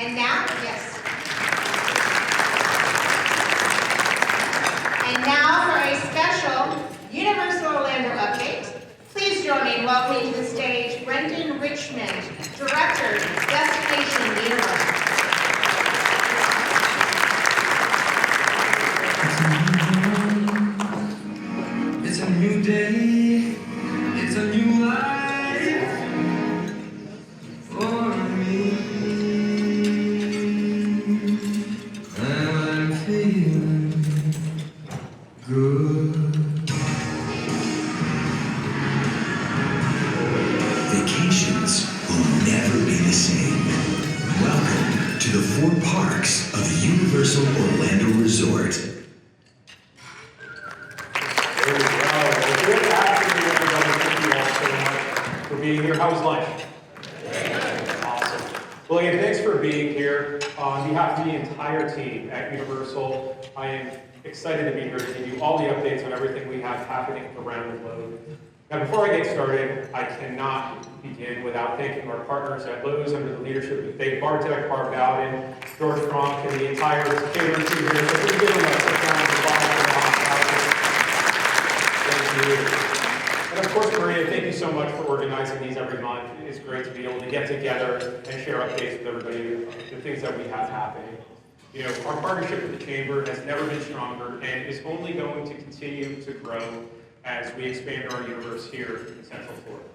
And now, yes. And now for a special Universal Orlando update. Please join me in welcoming to the stage Brendan Richmond, Director, Destination Universal. It's a new day, it's a new life for me, and I'm feeling good. Vacations will never be the same. Welcome to the 4 parks of the Universal Orlando Resort. There we go. Well, good afternoon, everybody. Thank you all so much for being here. How was lunch? Awesome. Well, again, thanks for being here. On behalf of the entire team at Universal, I am excited to be here to give you all the updates on everything we have happening around the globe. Now, before I get started, I cannot begin without thanking our partners at Loews under the leadership of Dave Bartek, Barb Bowden, George Frank, and the entire catering team here. So please give them a sit down and Thank you. And of course, Maria, thank you so much for organizing these every month. It's great to be able to get together and share updates with everybody, the things that we have happening. You know, our partnership with the Chamber has never been stronger and is only going to continue to grow as we expand our universe here in Central Florida.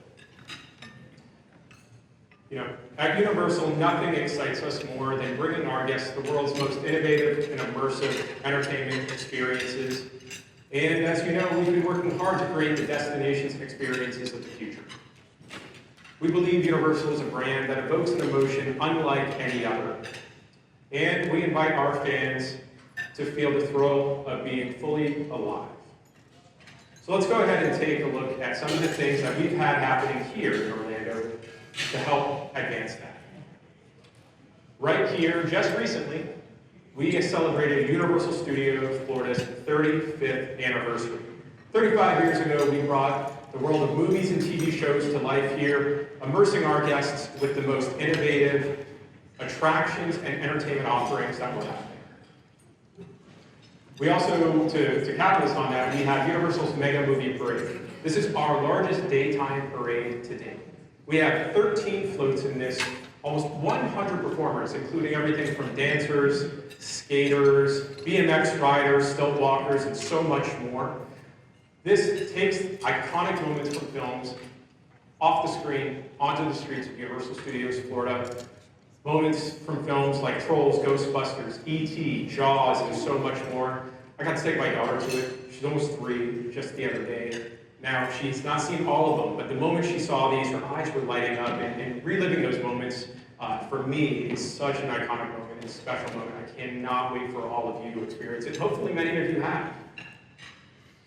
You know, at Universal, nothing excites us more than bringing our guests the world's most innovative and immersive entertainment experiences. And as you know, we've been working hard to create the destinations and experiences of the future. We believe Universal is a brand that evokes an emotion unlike any other. And we invite our fans to feel the thrill of being fully alive. So let's go ahead and take a look at some of the things that we've had happening here in Orlando to help advance that. Right here, just recently, we celebrated Universal Studios Florida's 35th anniversary. 35 years ago, we brought the world of movies and TV shows to life here, immersing our guests with the most innovative attractions and entertainment offerings that were happening. We also, to capitalize on that, we have Universal's Mega Movie Parade. This is our largest daytime parade to date. We have 13 floats in this, almost 100 performers, including everything from dancers, skaters, BMX riders, stilt walkers, and so much more. This takes iconic moments from films off the screen onto the streets of Universal Studios Florida. Moments from films like Trolls, Ghostbusters, E.T., Jaws, and so much more. I got to take my daughter to it. She's almost 3, just the other day. Now, she's not seen all of them, but the moment she saw these, her eyes were lighting up, and reliving those moments, for me, is such an iconic moment, a special moment. I cannot wait for all of you to experience it. Hopefully, many of you have.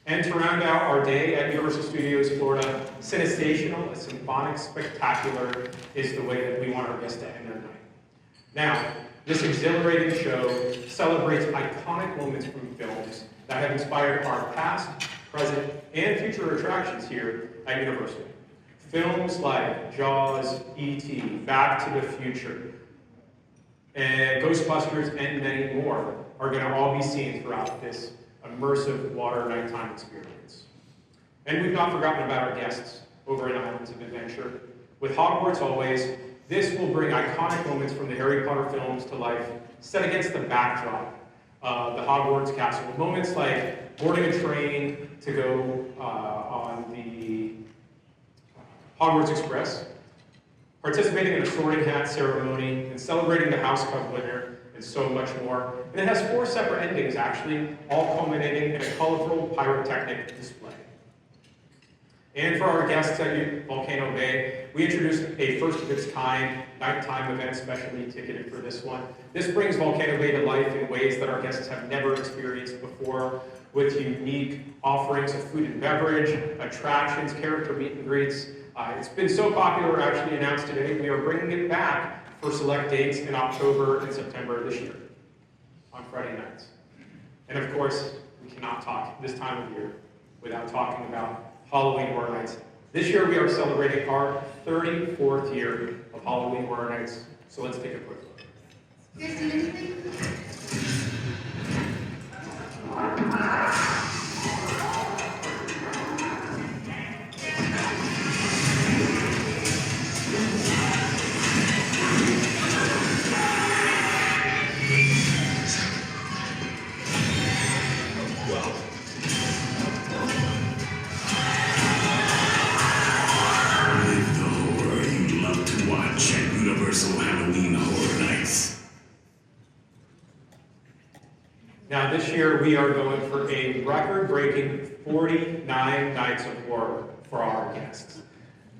And to round out our day at Universal Studios Florida, Cinestational, a symphonic spectacular, is the way that we want our guests to end their night. Now, this exhilarating show celebrates iconic moments from films that have inspired our past, present, and future attractions here at Universal. Films like Jaws, E.T., Back to the Future, and Ghostbusters, and many more are going to all be seen throughout this immersive water nighttime experience. And we've not forgotten about our guests over at Islands of Adventure. With Hogwarts Always, this will bring iconic moments from the Harry Potter films to life, set against the backdrop of the Hogwarts castle. Moments like boarding a train to go on the Hogwarts Express, participating in a sorting hat ceremony, and celebrating the House Cup winner, and so much more. And it has 4 separate endings, actually, all culminating in a colorful pyrotechnic display. And for our guests at Volcano Bay, we introduced a first-of-its-kind nighttime event specially ticketed for this one. This brings Volcano Bay to life in ways that our guests have never experienced before, with unique offerings of food and beverage, attractions, character meet and greets. It's been so popular, we're actually announced today, we are bringing it back for select dates in October and September this year, on Friday nights. And of course, we cannot talk this time of year without talking about Halloween Horror Nights. This year we are celebrating our 34th year of Halloween Horror Nights, so let's take a quick look. Now this year we are going for a record-breaking 49 nights of horror for our guests.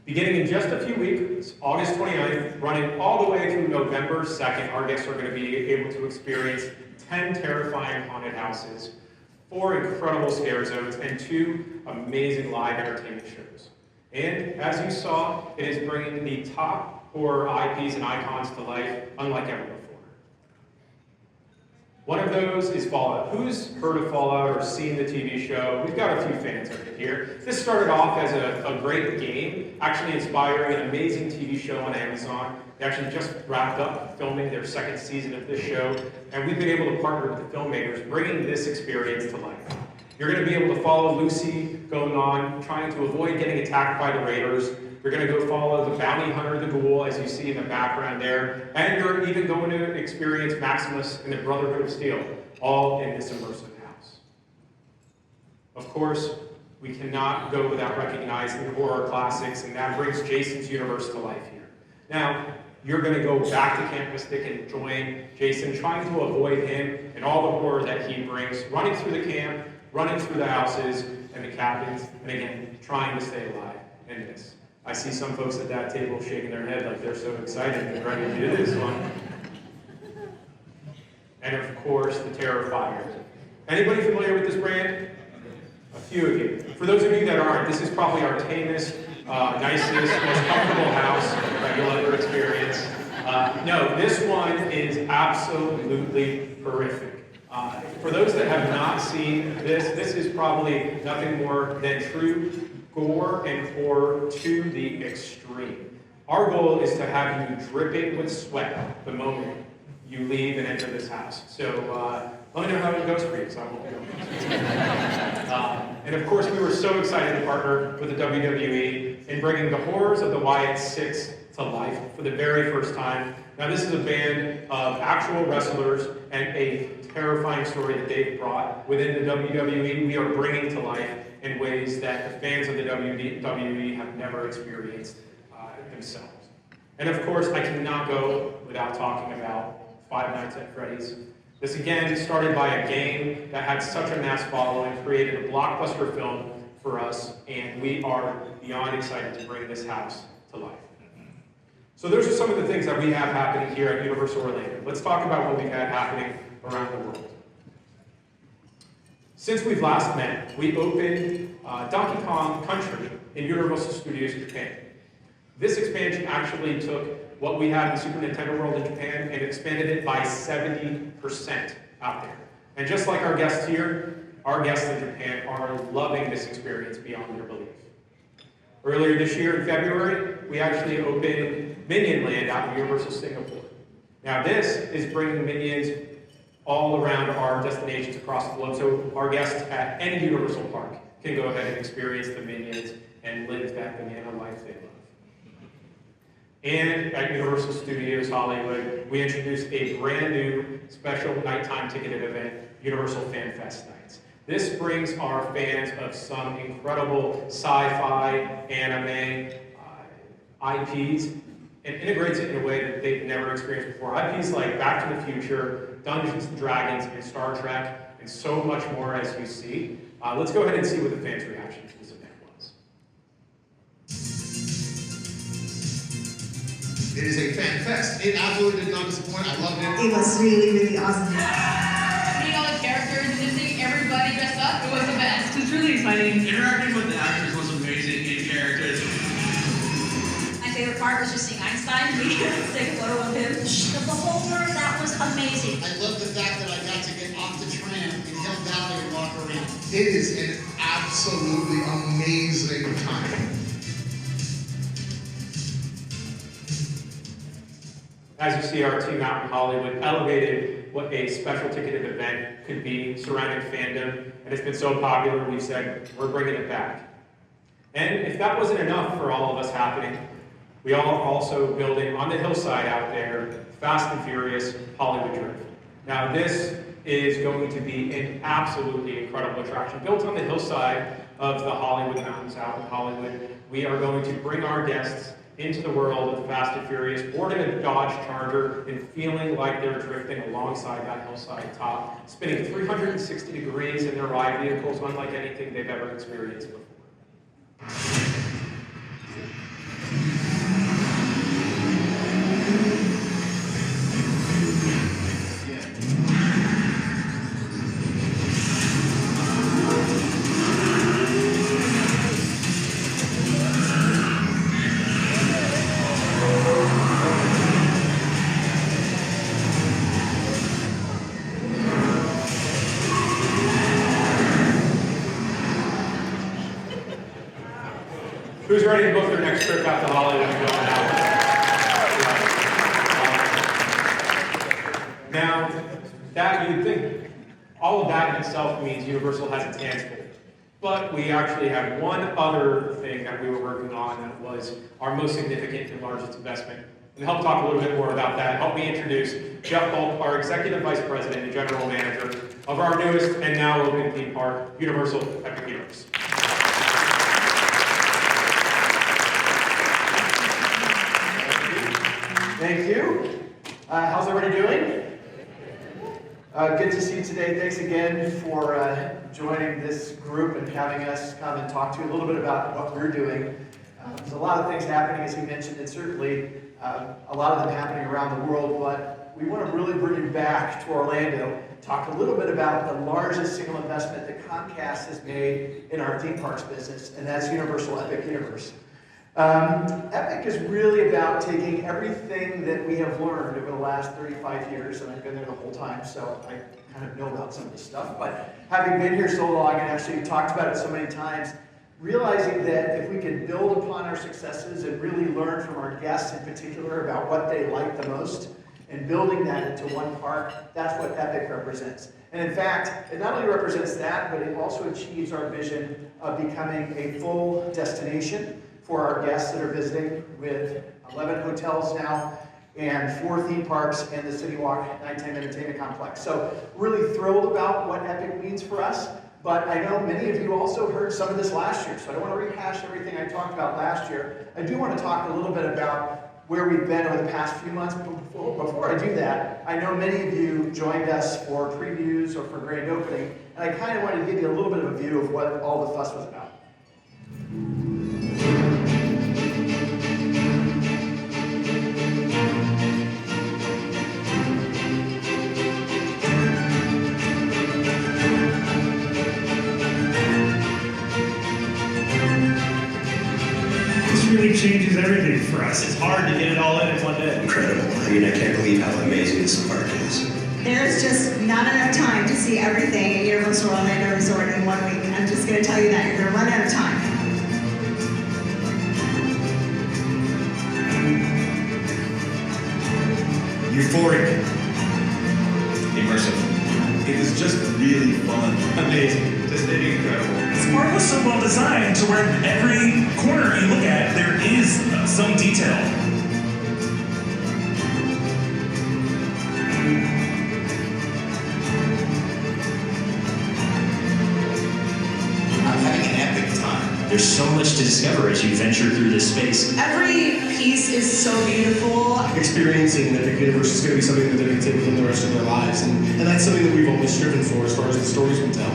Beginning in just a few weeks, August 29th, running all the way through November 2nd, our guests are going to be able to experience 10 terrifying haunted houses, 4 incredible scare zones, and 2 amazing live entertainment shows. And as you saw, it is bringing the top horror IPs and icons to life unlike ever before. One of those is Fallout. Who's heard of Fallout or seen the TV show? We've got a few fans over here. This started off as a great game, actually inspiring an amazing TV show on Amazon. They actually just wrapped up filming their 2nd season of this show, and we've been able to partner with the filmmakers, bringing this experience to life. You're going to be able to follow Lucy going on, trying to avoid getting attacked by the raiders. You're going to go follow the bounty hunter, the ghoul, as you see in the background there. And you're even going to experience Maximus and the Brotherhood of Steel, all in this immersive house. Of course, we cannot go without recognizing the horror classics, and that brings Jason's universe to life here. Now, you're going to go back to Camp Mystic and join Jason, trying to avoid him and all the horror that he brings, running through the camp, running through the houses and the cabins, and again, trying to stay alive in this. I see some folks at that table shaking their head like they're so excited and ready to do this one. And of course, the Terrifier. Anybody familiar with this brand? A few of you. For those of you that aren't, this is probably our tamest, nicest, most comfortable house that you'll ever experience. No, this one is absolutely horrific. For those that have not seen this is probably nothing more than true gore and horror to the extreme. Our goal is to have you dripping with sweat the moment you leave and enter this house. So let me know how it goes for you, because I won't be going. And of course, we were so excited to partner with the WWE in bringing the horrors of the Wyatt Six to life for the very first time. Now, this is a band of actual wrestlers and a terrifying story that they've brought within the WWE. We are bringing to life in ways that the fans of the WWE have never experienced themselves. And of course, I cannot go without talking about Five Nights at Freddy's. This again started by a game that had such a mass following, created a blockbuster film for us, and we are beyond excited to bring this house to life. So those are some of the things that we have happening here at Universal Orlando. Let's talk about what we've had happening around the world. Since we've last met, we opened Donkey Kong Country in Universal Studios Japan. This expansion actually took what we had in Super Nintendo World in Japan and expanded it by 70% out there. And just like our guests here, our guests in Japan are loving this experience beyond their belief. Earlier this year in February, we actually opened Minion Land out in Universal Singapore. Now this is bringing Minions all around our destinations across the globe, so our guests at any Universal park can go ahead and experience the Minions and live that banana life they love. And at Universal Studios Hollywood, we introduced a brand new special nighttime ticketed event, Universal Fan Fest Nights. This brings our fans of some incredible sci-fi, anime, IPs, and integrates it in a way that they've never experienced before. IPs like Back to the Future, Dungeons and Dragons, and Star Trek, and so much more as you see. Let's go ahead and see what the fans' reaction to this event was. It is a fan fest. It absolutely did not disappoint. I loved it. It was really, really awesome. Meeting all the characters and just seeing everybody dressed up, it was the best. It was really exciting. Interacting with the actors was amazing in characters. My favorite part was just seeing Einstein. We could take a photo of him. The beholder, that was amazing. I love the fact that I got to get off the tram in Hill Valley and walk around. It is an absolutely amazing time. As you see, our team out in Hollywood elevated what a special ticketed event could be surrounding fandom, and it's been so popular, we've said, we're bringing it back. And if that wasn't enough for all of us happening, we are also building on the hillside out there, Fast and Furious Hollywood Drift. Now this is going to be an absolutely incredible attraction. Built on the hillside of the Hollywood Mountains out in Hollywood, we are going to bring our guests into the world of the Fast and Furious, boarding a Dodge Charger and feeling like they're drifting alongside that hillside top, spinning 360 degrees in their ride vehicles, unlike anything they've ever experienced before. Who's ready to book their next trip out to Hollywood and go now? Now, that you'd think, all of that in itself means Universal has its hands full. But we actually have one other thing that we were working on that was our most significant and largest investment. And to help talk a little bit more about that, help me introduce Jeff Polk, our Executive Vice President and General Manager of our newest and now open theme park, Universal Epic Universe. Thank you. How's everybody doing? Good to see you today. Thanks again for joining this group and having us come and talk to you a little bit about what we're doing. There's a lot of things happening, as he mentioned, and certainly a lot of them happening around the world, but we want to really bring you back to Orlando, talk a little bit about the largest single investment that Comcast has made in our theme parks business, and that's Universal Epic Universe. Epic is really about taking everything that we have learned over the last 35 years, and I've been there the whole time, so I kind of know about some of this stuff, but having been here so long and actually talked about it so many times, realizing that if we can build upon our successes and really learn from our guests in particular about what they like the most, and building that into one park, that's what Epic represents. And in fact, it not only represents that, but it also achieves our vision of becoming a full destination for our guests that are visiting, with 11 hotels now and 4 theme parks and the City Walk Nighttime Entertainment Complex. So really thrilled about what Epic means for us, but I know many of you also heard some of this last year, so I don't want to rehash everything I talked about last year. I do want to talk a little bit about where we've been over the past few months. But before I do that, I know many of you joined us for previews or for grand opening, and I kind of wanted to give you a little bit of a view of what all the fuss was about. Really changes everything for us. It's hard to get it all in one day. Incredible. I mean, I can't believe how amazing this park is. There's just not enough time to see everything at Universal Orlando Resort in 1 week. I'm just going to tell you that. You're going to run out of time. Euphoric. Immersive. It was just really fun. Amazing. Just incredible. This park was so well designed to where every corner you look at, there is some detail. I'm having an epic time. There's so much to discover as you venture through this space. Every piece is so beautiful. Experiencing an Epic Universe is going to be something that they're going to take with them the rest of their lives, and that's something that we've always striven for as far as the stories we tell.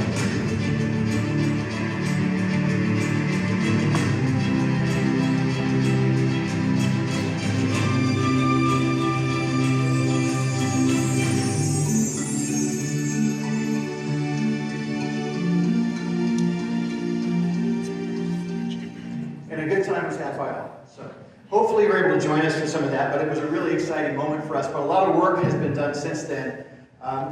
Hopefully you were able to join us for some of that, but it was a really exciting moment for us. But a lot of work has been done since then,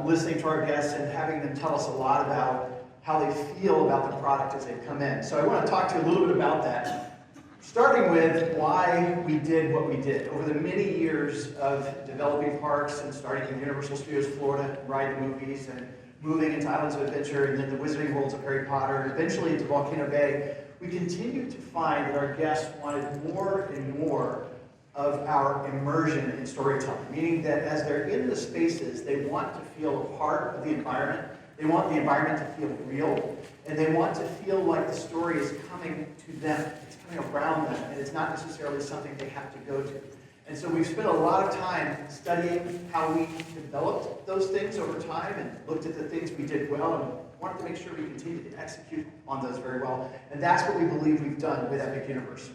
listening to our guests and having them tell us a lot about how they feel about the product as they come in. So I want to talk to you a little bit about that, starting with why we did what we did. Over the many years of developing parks and starting in Universal Studios Florida, ride the movies, and moving into Islands of Adventure, and then the Wizarding Worlds of Harry Potter, and eventually into Volcano Bay, we continued to find that our guests wanted more and more of our immersion in storytelling, meaning that as they're in the spaces, they want to feel a part of the environment, they want the environment to feel real, and they want to feel like the story is coming to them. It's coming around them, and it's not necessarily something they have to go to. And so we've spent a lot of time studying how we developed those things over time and looked at the things we did well and wanted to make sure we continue to execute on those very well. And that's what we believe we've done with Epic Universe.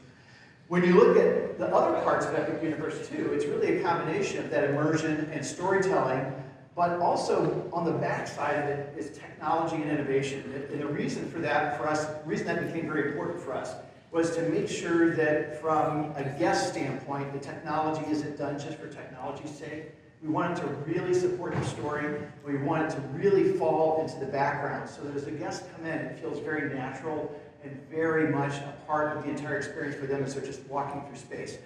When you look at the other parts of Epic Universe too, it's really a combination of that immersion and storytelling, but also on the backside of it is technology and innovation. And the reason for that, for us, the reason that became very important for us was to make sure that from a guest standpoint, the technology isn't done just for technology's sake. We want it to really support the story. We want it to really fall into the background so that as the guests come in, it feels very natural and very much a part of the entire experience for them as they're just walking through space.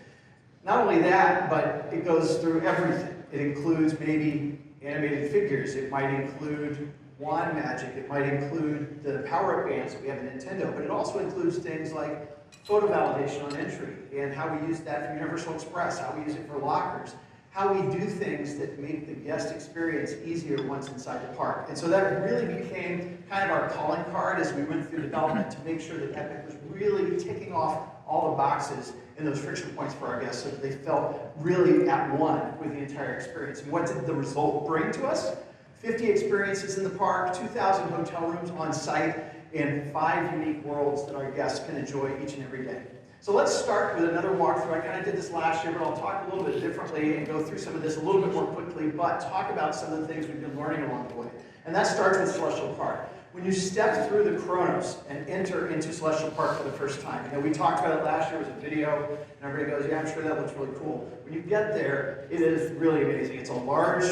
Not only that, but it goes through everything. It includes maybe animated figures. It might include wand magic. It might include the power-up bands that we have in Nintendo, but it also includes things like photo validation on entry and how we use that for Universal Express, how we use it for lockers, how we do things that make the guest experience easier once inside the park. And so that really became kind of our calling card as we went through development to make sure that Epic was really ticking off all the boxes and those friction points for our guests so that they felt really at one with the entire experience. And what did the result bring to us? 50 experiences in the park, 2,000 hotel rooms on site, and 5 unique worlds that our guests can enjoy each and every day. So let's start with another walkthrough. I kind of did this last year, but I'll talk a little bit differently and go through some of this a little bit more quickly, but talk about some of the things we've been learning along the way. And that starts with Celestial Park. When you step through the Chronos and enter into Celestial Park for the first time, we talked about it last year, it was a video, and everybody goes, yeah, I'm sure that looks really cool. When you get there, it is really amazing. It's a large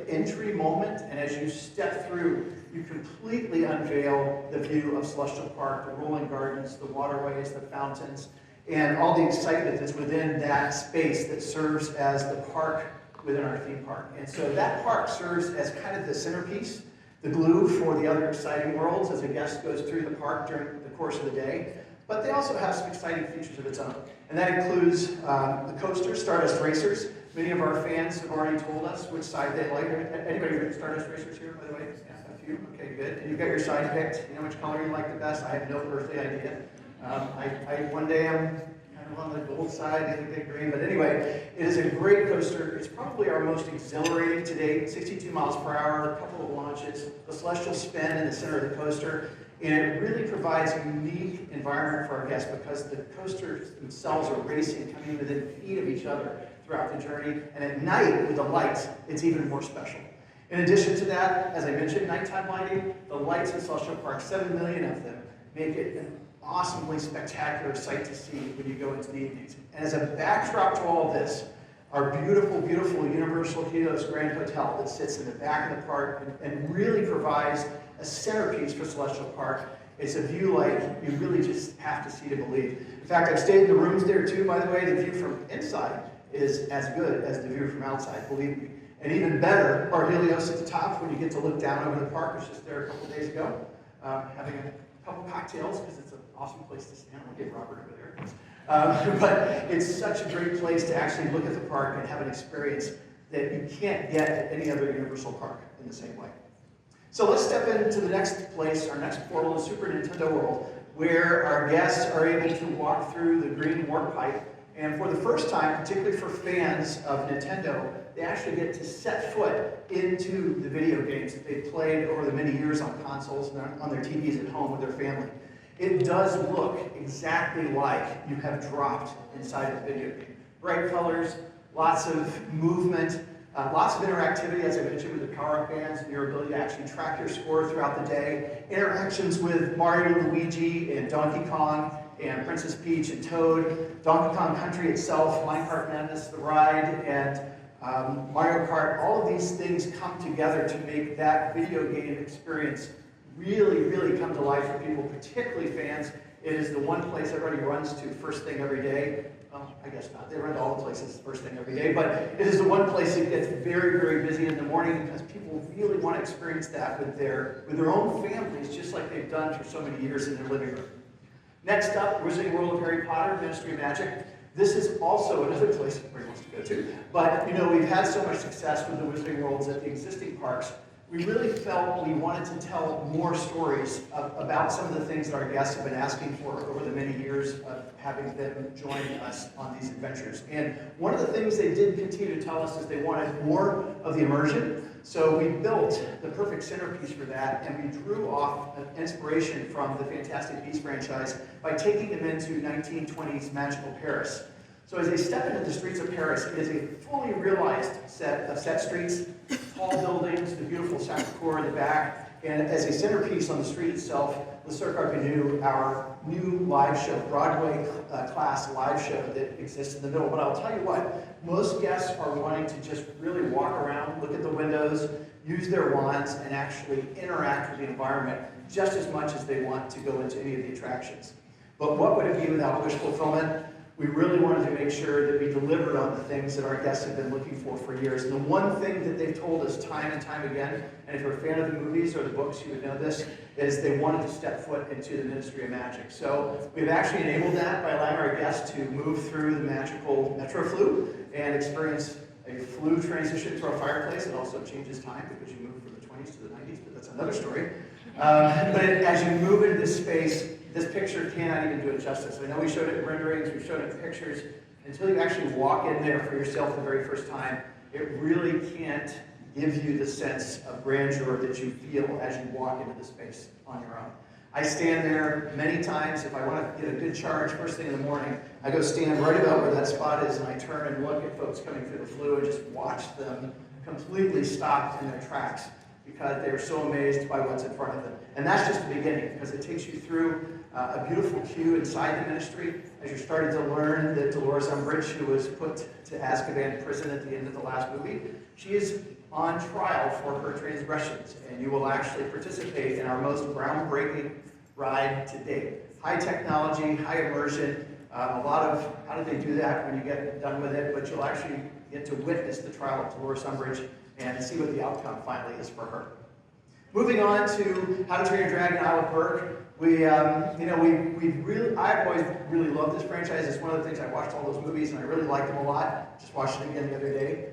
entry moment, and as you step through, you completely unveil the view of Celestial Park, the rolling gardens, the waterways, the fountains, and all the excitement that's within that space that serves as the park within our theme park. And so that park serves as kind of the centerpiece, the glue for the other exciting worlds as a guest goes through the park during the course of the day. But they also have some exciting features of its own. And that includes the coaster, Stardust Racers. Many of our fans have already told us which side they like. Anybody read Stardust Racers here, by the way? Yeah, a few? Okay, good. And you've got your side picked. You know which color you like the best? I have no earthly idea. One day I'm kind of on the gold side, the other day green, but anyway, it is a great coaster. It's probably our most exhilarating to date, 62 miles per hour, a couple of launches, the celestial spin in the center of the coaster, and it really provides a unique environment for our guests because the coasters themselves are racing, coming within feet of each other throughout the journey, and at night with the lights, it's even more special. In addition to that, as I mentioned, nighttime lighting, the lights in Celestial Park, 7 million of them, make it an awesomely spectacular sight to see when you go into the evenings. And as a backdrop to all of this, our beautiful, beautiful Universal Helios Grand Hotel that sits in the back of the park and really provides a centerpiece for Celestial Park. It's a view like you really just have to see to believe. In fact, I've stayed in the rooms there too, by the way. The view from inside is as good as the view from outside, believe me. And even better, our Helios at the top, when you get to look down over the park. I was just there a couple days ago, having a couple cocktails, because it's an awesome place to stand. We'll get Robert over there. But it's such a great place to actually look at the park and have an experience that you can't get at any other Universal park in the same way. So let's step into the next place, our next portal, the Super Nintendo World, where our guests are able to walk through the green warp pipe. And for the first time, particularly for fans of Nintendo, they actually get to set foot into the video games that they've played over the many years on consoles and on their TVs at home with their family. It does look exactly like you have dropped inside a video game. Bright colors, lots of movement, lots of interactivity, as I mentioned, with the power-up bands and your ability to actually track your score throughout the day. Interactions with Mario, Luigi, and Donkey Kong, and Princess Peach and Toad, Donkey Kong Country itself, Minecraft Madness, the ride, and Mario Kart. All of these things come together to make that video game experience really, really come to life for people, particularly fans. It is the one place everybody runs to first thing every day. Well, I guess not. They run to all the places first thing every day, but it is the one place that gets very, very busy in the morning because people really want to experience that with their own families, just like they've done for so many years in their living room. Next up, Wizarding World of Harry Potter, Ministry of Magic. This is also another place everybody wants to go to. But, we've had so much success with the Wizarding Worlds at the existing parks. we really felt we wanted to tell more stories about some of the things that our guests have been asking for over the many years of having them join us on these adventures. And one of the things they did continue to tell us is they wanted more of the immersion. So we built the perfect centerpiece for that, and we drew off an inspiration from the Fantastic Beasts franchise by taking them into 1920s magical Paris. So as they step into the streets of Paris, it is a fully realized set of set streets, tall buildings, the beautiful Sacré-Cœur in the back, and as a centerpiece on the street itself, Le Cirque Arcanu, our new live show, Broadway class live show that exists in the middle. But I'll tell you what, most guests are wanting to just really walk around, look at the windows, use their wands, and actually interact with the environment just as much as they want to go into any of the attractions. But what would it be without wish fulfillment? We really wanted to make sure that we delivered on the things that our guests have been looking for years. And the one thing that they've told us time and time again, and if you're a fan of the movies or the books, you would know this, is they wanted to step foot into the Ministry of Magic. So we've actually enabled that by allowing our guests to move through the magical Metro Flue and experience a flue transition to our fireplace. It also changes time because you move from the 20s to the 90s, but that's another story. But as you move into this space, this picture cannot even do it justice. I know we showed it in renderings, we showed it in pictures. Until you actually walk in there for yourself the very first time, it really can't give you the sense of grandeur that you feel as you walk into the space on your own. I stand there many times. If I want to get a good charge first thing in the morning, I go stand right about where that spot is, and I turn and look at folks coming through the flue and just watch them completely stopped in their tracks because they're so amazed by what's in front of them. And that's just the beginning, because it takes you through a beautiful queue inside the ministry as you're starting to learn that Dolores Umbridge, who was put to Azkaban prison at the end of the last movie, she is on trial for her transgressions, and you will actually participate in our most groundbreaking ride to date. High technology, high immersion, a lot of how do they do that when you get done with it, but you'll actually get to witness the trial of Dolores Umbridge and see what the outcome finally is for her. Moving on to How to Train Your Dragon, Isle of Berk. I've always really loved this franchise. It's one of the things I watched all those movies and I really liked them a lot. Just watched it again the other day.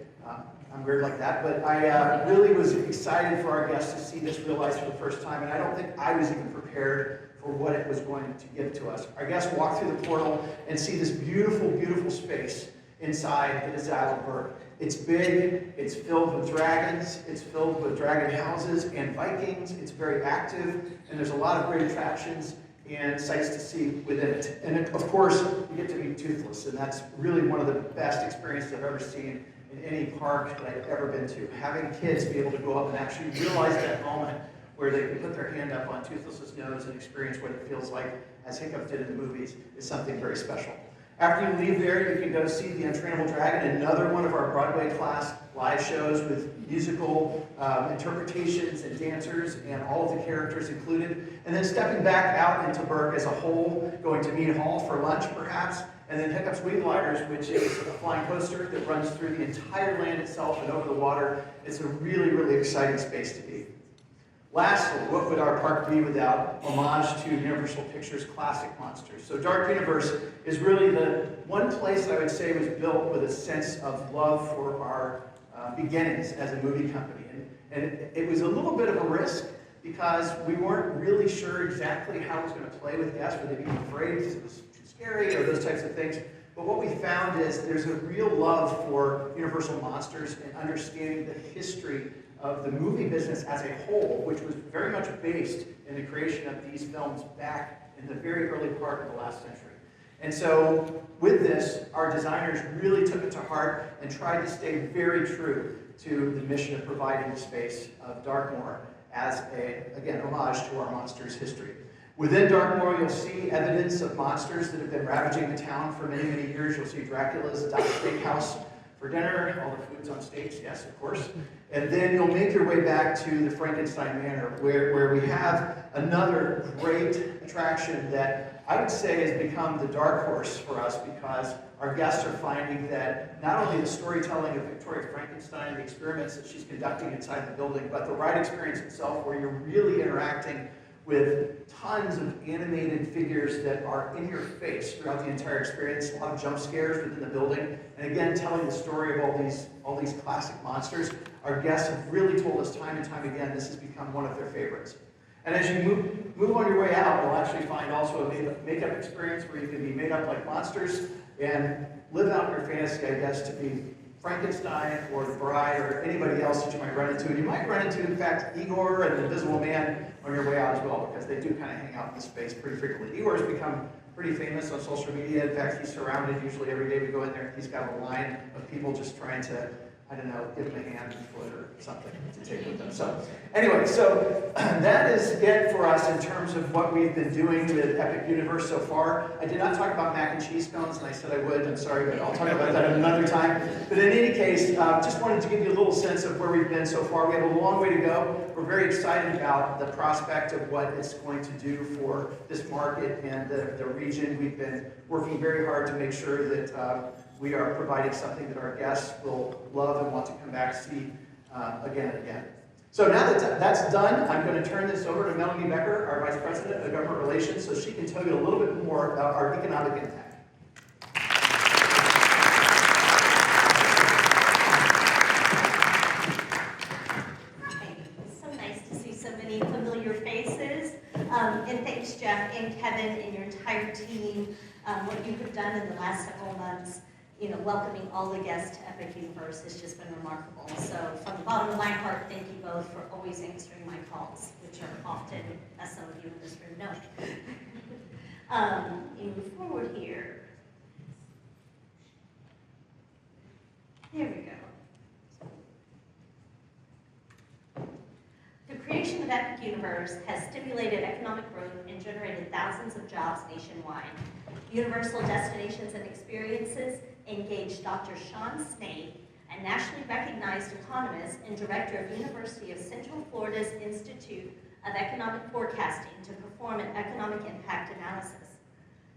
I'm weird like that, but I really was excited for our guests to see this realized for the first time, and I don't think I was even prepared for what it was going to give to us. Our guests walk through the portal and see this beautiful, beautiful space inside that is Isle of Berk. It's big, it's filled with dragons, it's filled with dragon houses and Vikings, it's very active, and there's a lot of great attractions and sights to see within it. And of course, you get to meet Toothless, and that's really one of the best experiences I've ever seen in any park that I've ever been to. Having kids be able to go up and actually realize that moment where they can put their hand up on Toothless's nose and experience what it feels like, as Hiccup did in the movies, is something very special. After you leave there, you can go see The Untrainable Dragon, another one of our Broadway class live shows with musical interpretations and dancers and all of the characters included. And then stepping back out into Berk as a whole, going to Mead Hall for lunch perhaps, and then Hiccup's Wing Gliders, which is a flying coaster that runs through the entire land itself and over the water. It's a really, really exciting space to be. Lastly, what would our park be without homage to Universal Pictures' classic monsters? So Dark Universe is really the one place that I would say was built with a sense of love for our beginnings as a movie company. And it was a little bit of a risk because we weren't really sure exactly how it was going to play with guests. Were they being afraid because it was too scary or those types of things? But what we found is there's a real love for Universal monsters and understanding the history of the movie business as a whole, which was very much based in the creation of these films back in the very early part of the last century. And so with this, our designers really took it to heart and tried to stay very true to the mission of providing the space of Darkmoor as again, homage to our monsters' history. Within Darkmoor, you'll see evidence of monsters that have been ravaging the town for many, many years. You'll see Dracula's Steakhouse for dinner, all the food's on stage, yes, of course. And then you'll make your way back to the Frankenstein Manor, where we have another great attraction that I would say has become the dark horse for us, because our guests are finding that not only the storytelling of Victoria Frankenstein, the experiments that she's conducting inside the building, but the ride experience itself, where you're really interacting with tons of animated figures that are in your face throughout the entire experience, a lot of jump scares within the building, and again, telling the story of all these classic monsters. Our guests have really told us time and time again this has become one of their favorites. And as you move on your way out, you'll actually find also a makeup experience where you can be made up like monsters and live out your fantasy, I guess, to be Frankenstein or the Bride or anybody else that you might run into. And you might run into, in fact, Igor and the Invisible Man on your way out as well, because they do kind of hang out in this space pretty frequently. Igor has become pretty famous on social media. In fact, he's surrounded usually every day we go in there. He's got a line of people just trying to, I don't know, give him a hand and foot or something to take with them. So anyway, so that is it for us in terms of what we've been doing with Epic Universe so far. I did not talk about mac and cheese cones, and I said I would. I'm sorry, but I'll talk about that another time. But in any case, just wanted to give you a little sense of where we've been so far. We have a long way to go. We're very excited about the prospect of what it's going to do for this market and the region. We've been working very hard to make sure that we are providing something that our guests will love and want to come back to see again and again. So now that that's done, I'm going to turn this over to Melanie Becker, our Vice President of Government Relations, so she can tell you a little bit more about our economic impact. So nice to see so many familiar faces. And thanks, Jeff and Kevin and your entire team, what you have done in the last several months. Welcoming all the guests to Epic Universe has just been remarkable. So from the bottom of my heart, thank you both for always answering my calls, which are often, as some of you in this room know. Move forward here. There we go. The creation of Epic Universe has stimulated economic growth and generated thousands of jobs nationwide. Universal Destinations and Experiences engaged Dr. Sean Snape, a nationally recognized economist and director of University of Central Florida's Institute of Economic Forecasting, to perform an economic impact analysis.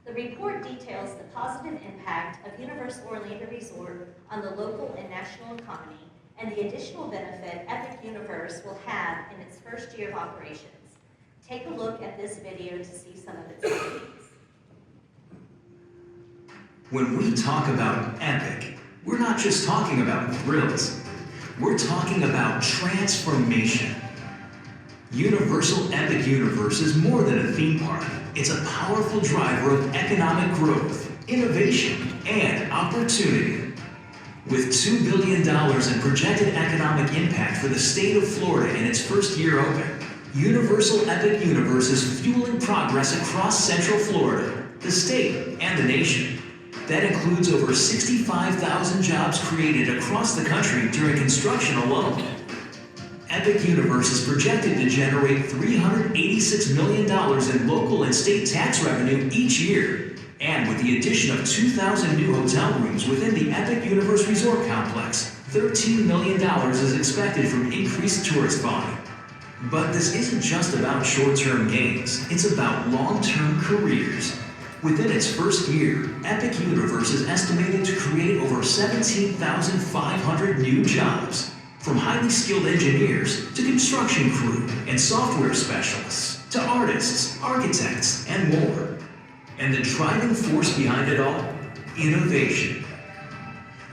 The report details the positive impact of Universal Orlando Resort on the local and national economy and the additional benefit Epic Universe will have in its first year of operations. Take a look at this video to see some of its findings. When we talk about Epic, we're not just talking about thrills. We're talking about transformation. Universal Epic Universe is more than a theme park. It's a powerful driver of economic growth, innovation, and opportunity. With $2 billion in projected economic impact for the state of Florida in its first year open, Universal Epic Universe is fueling progress across Central Florida, the state, and the nation. That includes over 65,000 jobs created across the country during construction alone. Epic Universe is projected to generate $386 million in local and state tax revenue each year. And with the addition of 2,000 new hotel rooms within the Epic Universe Resort Complex, $13 million is expected from increased tourist volume. But this isn't just about short-term gains, it's about long-term careers. Within its first year, Epic Universe is estimated to create over 17,500 new jobs, from highly skilled engineers to construction crew and software specialists, to artists, architects, and more. And the driving force behind it all? Innovation.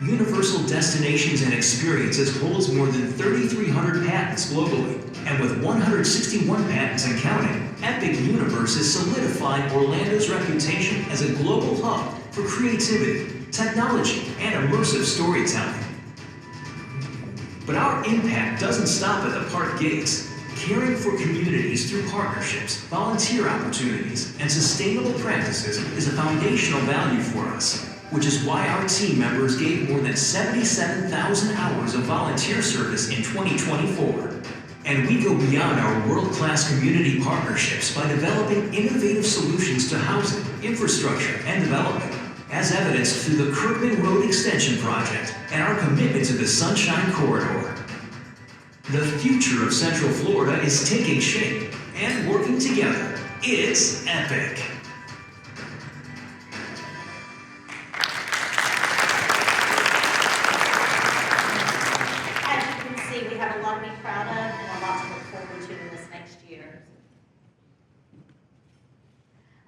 Universal Destinations and Experiences holds more than 3,300 patents globally, and with 161 patents and counting, Epic Universe is solidifying Orlando's reputation as a global hub for creativity, technology, and immersive storytelling. But our impact doesn't stop at the park gates. Caring for communities through partnerships, volunteer opportunities, and sustainable practices is a foundational value for us, which is why our team members gave more than 77,000 hours of volunteer service in 2024. And we go beyond our world-class community partnerships by developing innovative solutions to housing, infrastructure, and development, as evidenced through the Kirkman Road Extension Project and our commitment to the Sunshine Corridor. The future of Central Florida is taking shape and working together. It's epic. As you can see, we have a lot to be proud of and a lot to look forward to in this next year.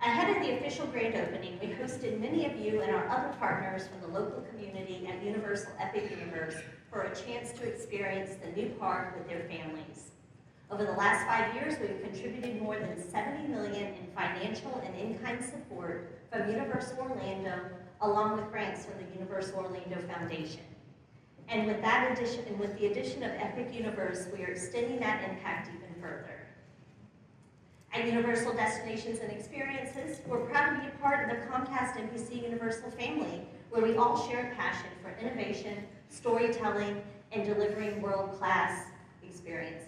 Ahead of the official grand opening, we hosted many of you and our other partners from the local community at Universal Epic Universe for a chance to experience the new park with their families. Over the last 5 years, we've contributed more than $70 million in financial and in-kind support from Universal Orlando, along with grants from the Universal Orlando Foundation. And with that addition, and with the addition of Epic Universe, we are extending that impact even further. At Universal Destinations and Experiences, we're proud to be a part of the Comcast NBC Universal family, where we all share a passion for innovation, storytelling, and delivering world-class experiences.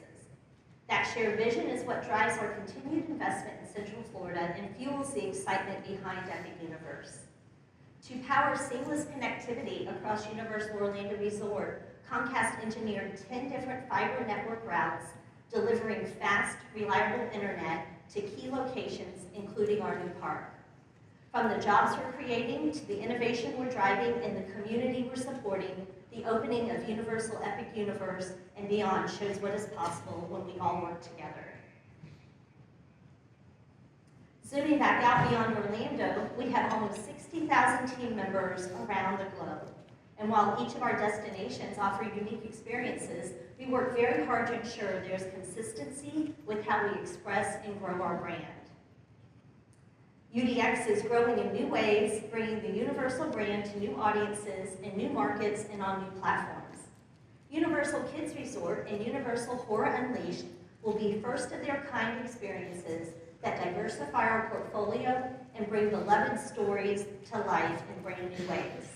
That shared vision is what drives our continued investment in Central Florida and fuels the excitement behind Epic Universe. To power seamless connectivity across Universal Orlando Resort, Comcast engineered 10 different fiber network routes, delivering fast, reliable internet to key locations, including our new park. From the jobs we're creating to the innovation we're driving and the community we're supporting, the opening of Universal Epic Universe and beyond shows what is possible when we all work together. Zooming back out beyond Orlando, we have almost 60,000 team members around the globe. And while each of our destinations offer unique experiences, we work very hard to ensure there's consistency with how we express and grow our brand. UDX is growing in new ways, bringing the Universal brand to new audiences in new markets and on new platforms. Universal Kids Resort and Universal Horror Unleashed will be first-of-their-kind experiences that diversify our portfolio and bring beloved stories to life in brand new ways.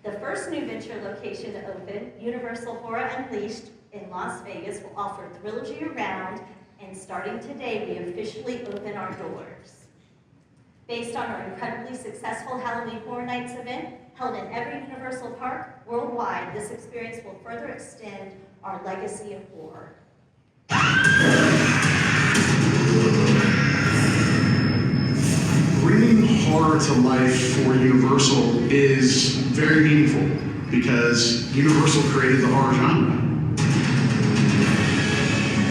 The first new venture location to open, Universal Horror Unleashed in Las Vegas, will offer thrills year-round, and starting today, we officially open our doors. Based on our incredibly successful Halloween Horror Nights event, held in every Universal park worldwide, this experience will further extend our legacy of horror. Bringing horror to life for Universal is very meaningful because Universal created the horror genre.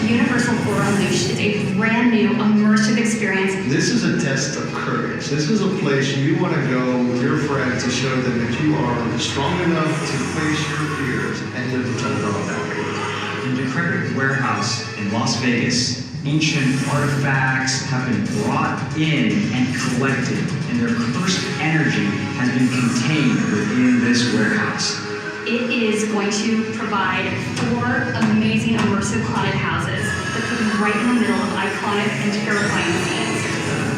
Universal Horror Unleashed is a brand new immersive experience. This is a test of courage. This is a place you want to go with your friends to show them that you are strong enough to face your fears and live to tell them about that. In the decrepit warehouse in Las Vegas, ancient artifacts have been brought in and collected, and their cursed energy has been contained within this warehouse. It is going to provide 4 amazing immersive haunted houses that put them right in the middle of iconic and terrifying scenes.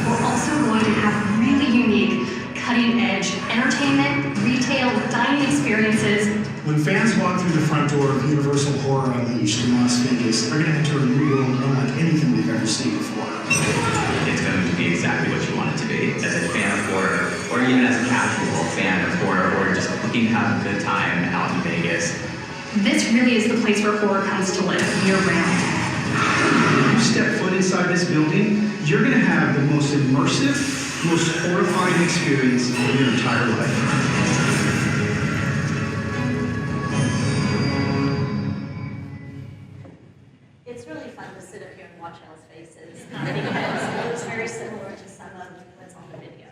We're also going to have really unique, cutting-edge entertainment, retail, dining experiences. When fans walk through the front door of Universal Horror Unleashed in Las Vegas, they're going to enter a new world unlike anything they've ever seen before. It's going to be exactly what you want it to be. As a fan of horror, or even as a casual fan of horror, or just looking to have a good time out in Vegas. This really is the place where horror comes to live year-round. When you step foot inside this building, you're going to have the most immersive, most horrifying experience of your entire life. It's really fun to sit up here and watch y'all's faces because it looks very similar to some of what's on the video.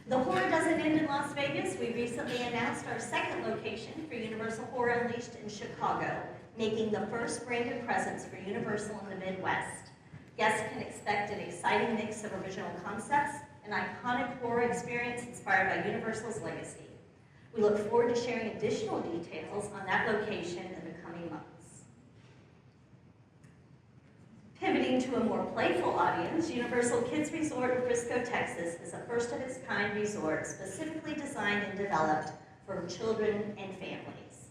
The horror doesn't end in Las Vegas. We recently announced our second location for Universal Horror Unleashed in Chicago, making the first branded presence for Universal in the Midwest. Guests can expect an exciting mix of original concepts, an iconic horror experience inspired by Universal's legacy. We look forward to sharing additional details on that location in the coming months. Pivoting to a more playful audience, Universal Kids Resort in Frisco, Texas is a first-of-its-kind resort specifically designed and developed for children and families.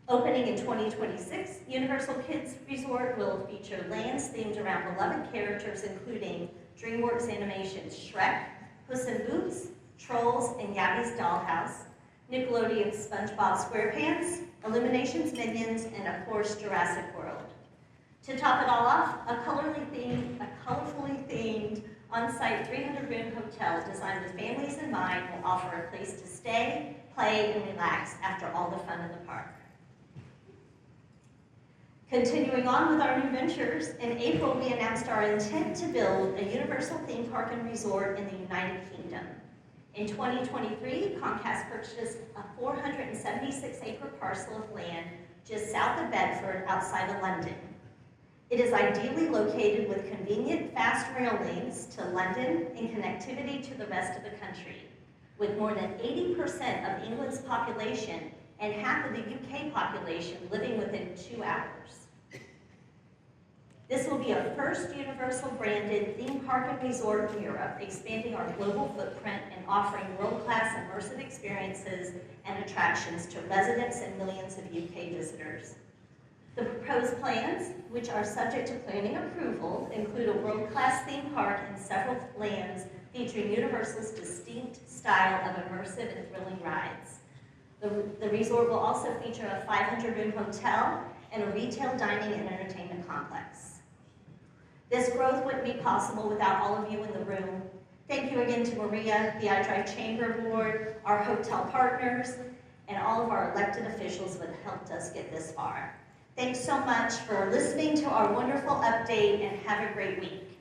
Opening in 2026, Universal Kids Resort will feature lands themed around beloved characters including DreamWorks Animation's Shrek, Puss in Boots, Trolls and Gabby's Dollhouse, Nickelodeon's SpongeBob SquarePants, Illumination's Minions, and of course Jurassic World. To top it all off, a colorfully themed on-site 300-room hotel designed with families in mind will offer a place to stay, play, and relax after all the fun in the park. Continuing on with our new ventures, in April we announced our intent to build a Universal theme park and resort in the United Kingdom. In 2023, Comcast purchased a 476-acre parcel of land just south of Bedford, outside of London. It is ideally located with convenient, fast rail links to London and connectivity to the rest of the country, with more than 80% of England's population and half of the UK population living within 2 hours. This will be a first Universal branded theme park and resort in Europe, expanding our global footprint and offering world-class immersive experiences and attractions to residents and millions of UK visitors. The proposed plans, which are subject to planning approval, include a world-class theme park and several lands featuring Universal's distinct style of immersive and thrilling rides. The resort will also feature a 500-room hotel and a retail dining and entertainment complex. This growth wouldn't be possible without all of you in the room. Thank you again to Maria, the iDrive Chamber Board, our hotel partners, and all of our elected officials that helped us get this far. Thanks so much for listening to our wonderful update, and have a great week.